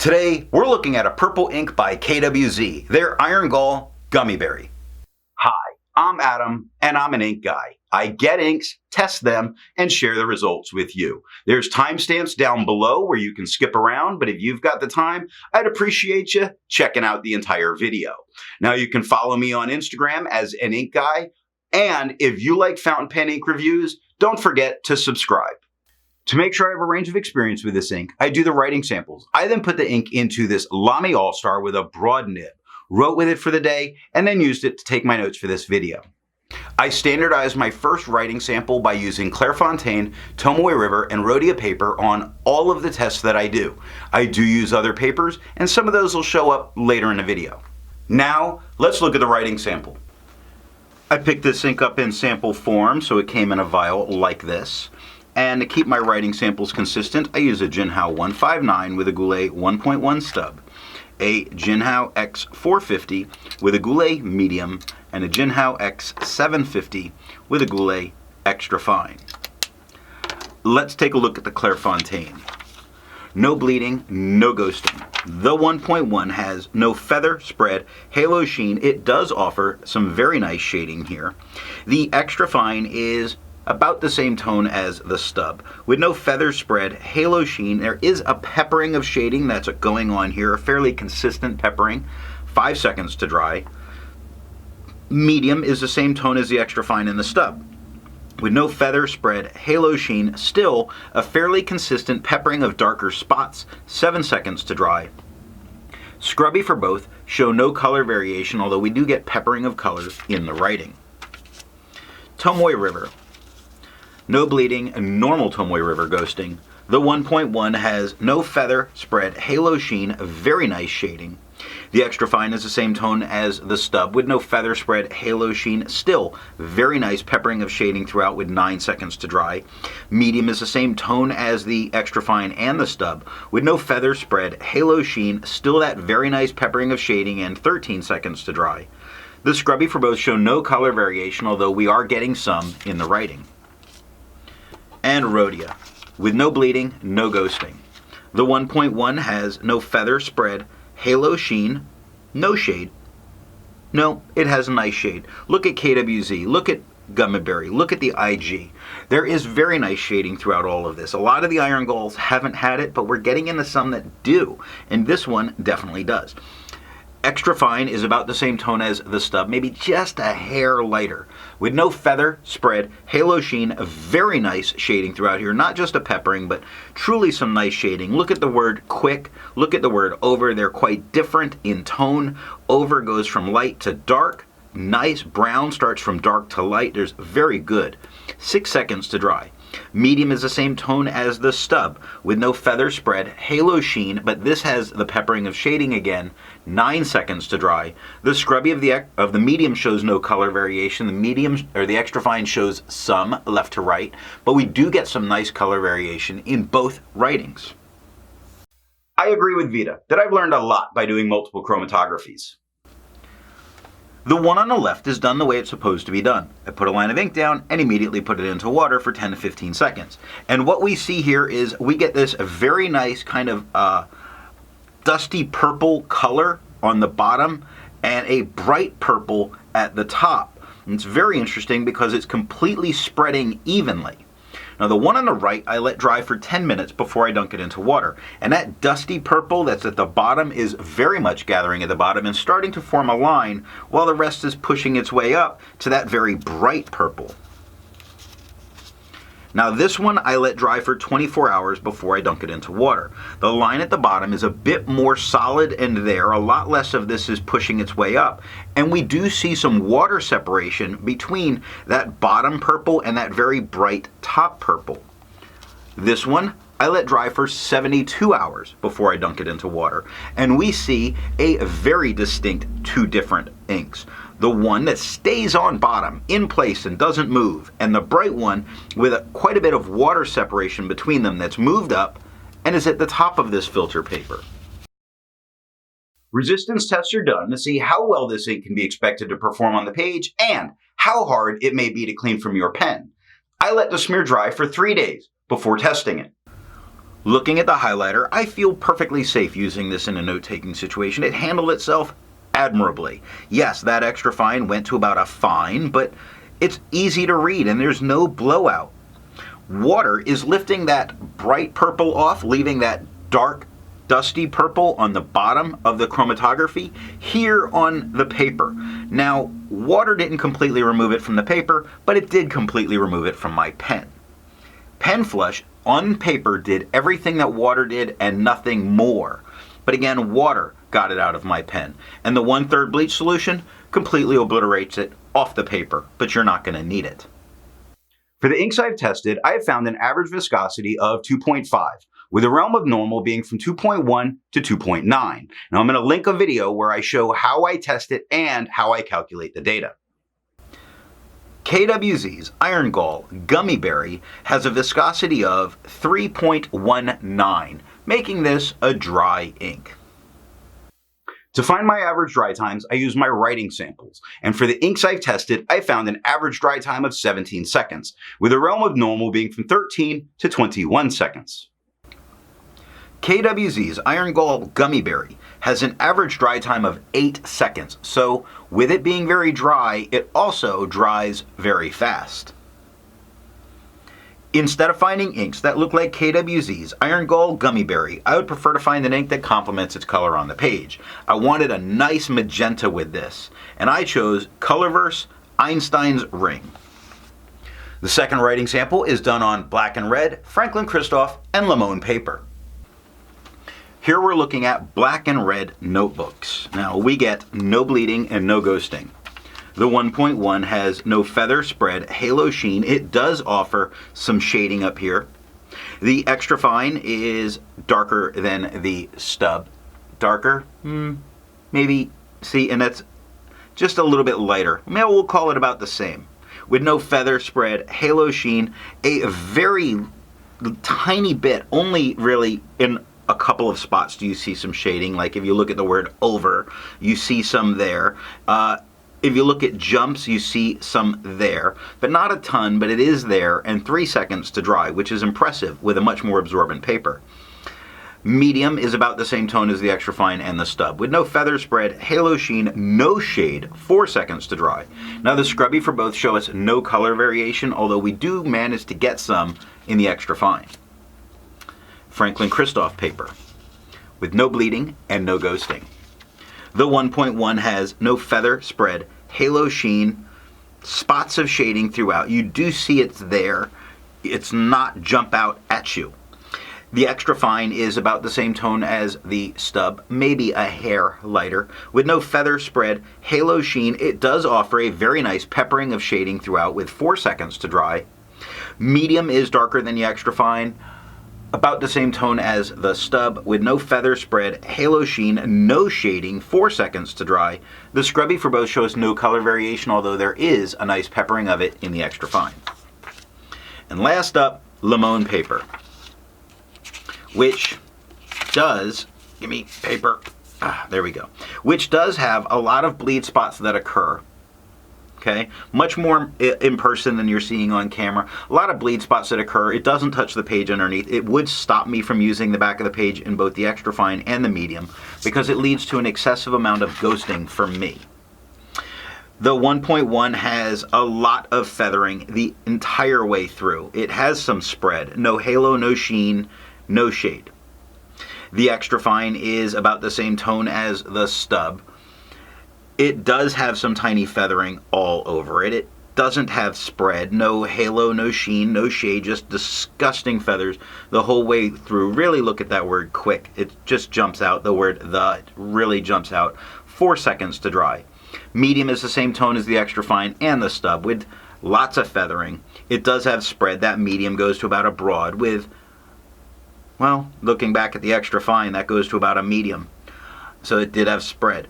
Today, we're looking at a purple ink by KWZ, their Iron Gall Gummyberry. Hi, I'm Adam, and I'm an ink guy. I get inks, test them, and share the results with you. There's timestamps down below where you can skip around, but if you've got the time, I'd appreciate you checking out the entire video. Now you can follow me on Instagram as an ink guy, and if you like fountain pen ink reviews, don't forget to subscribe. To make sure I have a range of experience with this ink, I do the writing samples. I then put the ink into this Lamy All-Star with a broad nib, wrote with it for the day, and then used it to take my notes for this video. I standardized my first writing sample by using Clairfontaine, Tomoe River, and Rhodia paper on all of the tests that I do. I do use other papers, and some of those will show up later in the video. Now, let's look at the writing sample. I picked this ink up in sample form, so it came in a vial like this. And to keep my writing samples consistent, I use a Jinhao 159 with a Goulet 1.1 stub, a Jinhao X450 with a Goulet medium, and a Jinhao X750 with a Goulet extra fine. Let's take a look at the Clairfontaine. No bleeding, no ghosting. The 1.1 has no feather, spread, halo sheen. It does offer some very nice shading here. The extra fine is about the same tone as the stub. With no feather spread, halo sheen, there is a peppering of shading that's going on here, a fairly consistent peppering. 5 seconds to dry. Medium is the same tone as the extra fine in the stub. With no feather spread, halo sheen, still a fairly consistent peppering of darker spots. 7 seconds to dry. Scrubby for both, show no color variation, although we do get peppering of colors in the writing. Tomoe River. No bleeding, normal Tomoe River ghosting. The 1.1 has no feather, spread, halo sheen, very nice shading. The extra fine is the same tone as the stub with no feather spread, halo sheen, still very nice peppering of shading throughout with 9 seconds to dry. Medium is the same tone as the extra fine and the stub with no feather spread, halo sheen, still that very nice peppering of shading and 13 seconds to dry. The scrubby for both show no color variation, although we are getting some in the writing. And Rhodia, with no bleeding, no ghosting. The 1.1 has no feather spread, halo sheen, no shade. No, it has a nice shade. Look at KWZ, look at Gummyberry, look at the IG. There is very nice shading throughout all of this. A lot of the Iron Galls haven't had it, but we're getting into some that do, and this one definitely does. Extra fine is about the same tone as the stub, maybe just a hair lighter. With no feather spread, halo sheen, very nice shading throughout here. Not just a peppering, but truly some nice shading. Look at the word quick, look at the word over. They're quite different in tone. Over goes from light to dark. Nice brown starts from dark to light. There's very good. 6 seconds to dry. Medium is the same tone as the stub with no feather spread, halo sheen, but this has the peppering of shading again. 9 seconds to dry. The scrubby of the medium shows no color variation. The medium or the extra fine shows some left to right, but we do get some nice color variation in both writings. I agree with Vita that I've learned a lot by doing multiple chromatographies. The one on the left is done the way it's supposed to be done. I put a line of ink down and immediately put it into water for 10 to 15 seconds. And what we see here is we get this very nice kind of dusty purple color on the bottom and a bright purple at the top. And it's very interesting because it's completely spreading evenly. Now the one on the right I let dry for 10 minutes before I dunk it into water. And that dusty purple that's at the bottom is very much gathering at the bottom and starting to form a line while the rest is pushing its way up to that very bright purple. Now this one I let dry for 24 hours before I dunk it into water. The line at the bottom is a bit more solid and there, a lot less of this is pushing its way up. And we do see some water separation between that bottom purple and that very bright top purple. This one I let dry for 72 hours before I dunk it into water. And we see a very distinct two different inks. The one that stays on bottom in place and doesn't move, and the bright one with quite a bit of water separation between them that's moved up and is at the top of this filter paper. Resistance tests are done to see how well this ink can be expected to perform on the page and how hard it may be to clean from your pen. I let the smear dry for 3 days before testing it. Looking at the highlighter, I feel perfectly safe using this in a note-taking situation. It handled itself admirably. Yes, that extra fine went to about a fine, but it's easy to read and there's no blowout. Water is lifting that bright purple off, leaving that dark, dusty purple on the bottom of the chromatography here on the paper. Now, water didn't completely remove it from the paper, but it did completely remove it from my pen. Pen flush on paper did everything that water did and nothing more. But again, water got it out of my pen. And the 1/3 bleach solution completely obliterates it off the paper, but you're not going to need it. For the inks I've tested, I have found an average viscosity of 2.5, with the realm of normal being from 2.1 to 2.9. Now I'm going to link a video where I show how I test it and how I calculate the data. KWZ's Iron Gall Gummyberry has a viscosity of 3.19, making this a dry ink. To find my average dry times, I use my writing samples, and for the inks I've tested, I found an average dry time of 17 seconds, with the realm of normal being from 13 to 21 seconds. KWZ's Iron Gall Gummyberry has an average dry time of 8 seconds, so with it being very dry, it also dries very fast. Instead of finding inks that look like KWZ's Iron Gall Gummyberry, I would prefer to find an ink that complements its color on the page. I wanted a nice magenta with this, and I chose Colorverse Einstein's Ring. The second writing sample is done on black and red, Franklin-Christoph, and Limon paper. Here we're looking at black and red notebooks. Now we get no bleeding and no ghosting. The 1.1 has no feather spread, halo sheen. It does offer some shading up here. The extra fine is darker than the stub. Darker? Maybe. See, and that's just a little bit lighter. Maybe we'll call it about the same. With no feather spread, halo sheen, a very tiny bit, only really in a couple of spots do you see some shading. Like if you look at the word over, you see some there. If you look at jumps, you see some there, but not a ton, but it is there, and 3 seconds to dry, which is impressive with a much more absorbent paper. Medium is about the same tone as the extra fine and the stub, with no feather spread, halo sheen, no shade, 4 seconds to dry. Now the scrubby for both show us no color variation, although we do manage to get some in the extra fine. Franklin-Christoph paper, with no bleeding and no ghosting. The 1.1 has no feather spread, halo sheen, spots of shading throughout. You do see it's there. It's not jump out at you. The extra fine is about the same tone as the stub, maybe a hair lighter. With no feather spread, halo sheen, it does offer a very nice peppering of shading throughout with 4 seconds to dry. Medium is darker than the extra fine, about the same tone as the stub, with no feather spread, halo sheen, no shading, 4 seconds to dry. The scrubby for both shows no color variation, although there is a nice peppering of it in the extra fine. And last up, Limon paper, which does, give me paper, there we go, which does have a lot of bleed spots that occur. Okay, much more in person than you're seeing on camera. A lot of bleed spots that occur. It doesn't touch the page underneath. It would stop me from using the back of the page in both the extra fine and the medium because it leads to an excessive amount of ghosting for me. The 1.1 has a lot of feathering the entire way through. It has some spread. No halo, no sheen, no shade. The extra fine is about the same tone as the stub. It does have some tiny feathering all over it. It doesn't have spread, no halo, no sheen, no shade, just disgusting feathers the whole way through. Really look at that word quick. It just jumps out. The word the it really jumps out. 4 seconds to dry. Medium is the same tone as the extra fine and the stub with lots of feathering. It does have spread. That medium goes to about a broad with, well, looking back at the extra fine, that goes to about a medium. So it did have spread.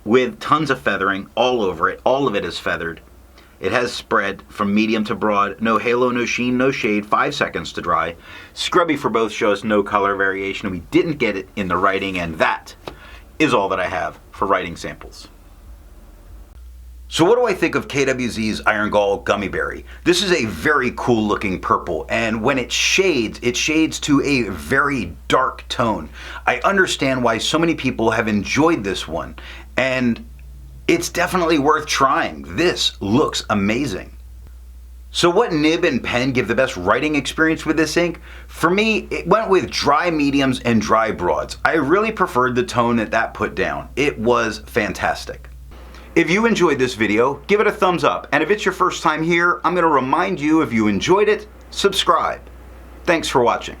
With tons of feathering all over it. All of it is feathered. It has spread from medium to broad. No halo, no sheen, no shade. 5 seconds to dry. Scrubby for both shows no color variation. We didn't get it in the writing, and that is all that I have for writing samples. So what do I think of KWZ's Iron Gall Gummyberry? This is a very cool looking purple, and when it shades to a very dark tone. I understand why so many people have enjoyed this one, and it's definitely worth trying. This looks amazing. So what nib and pen give the best writing experience with this ink? For me, it went with dry mediums and dry broads. I really preferred the tone that put down. It was fantastic. If you enjoyed this video, give it a thumbs up. And if it's your first time here, I'm going to remind you, if you enjoyed it, subscribe. Thanks for watching.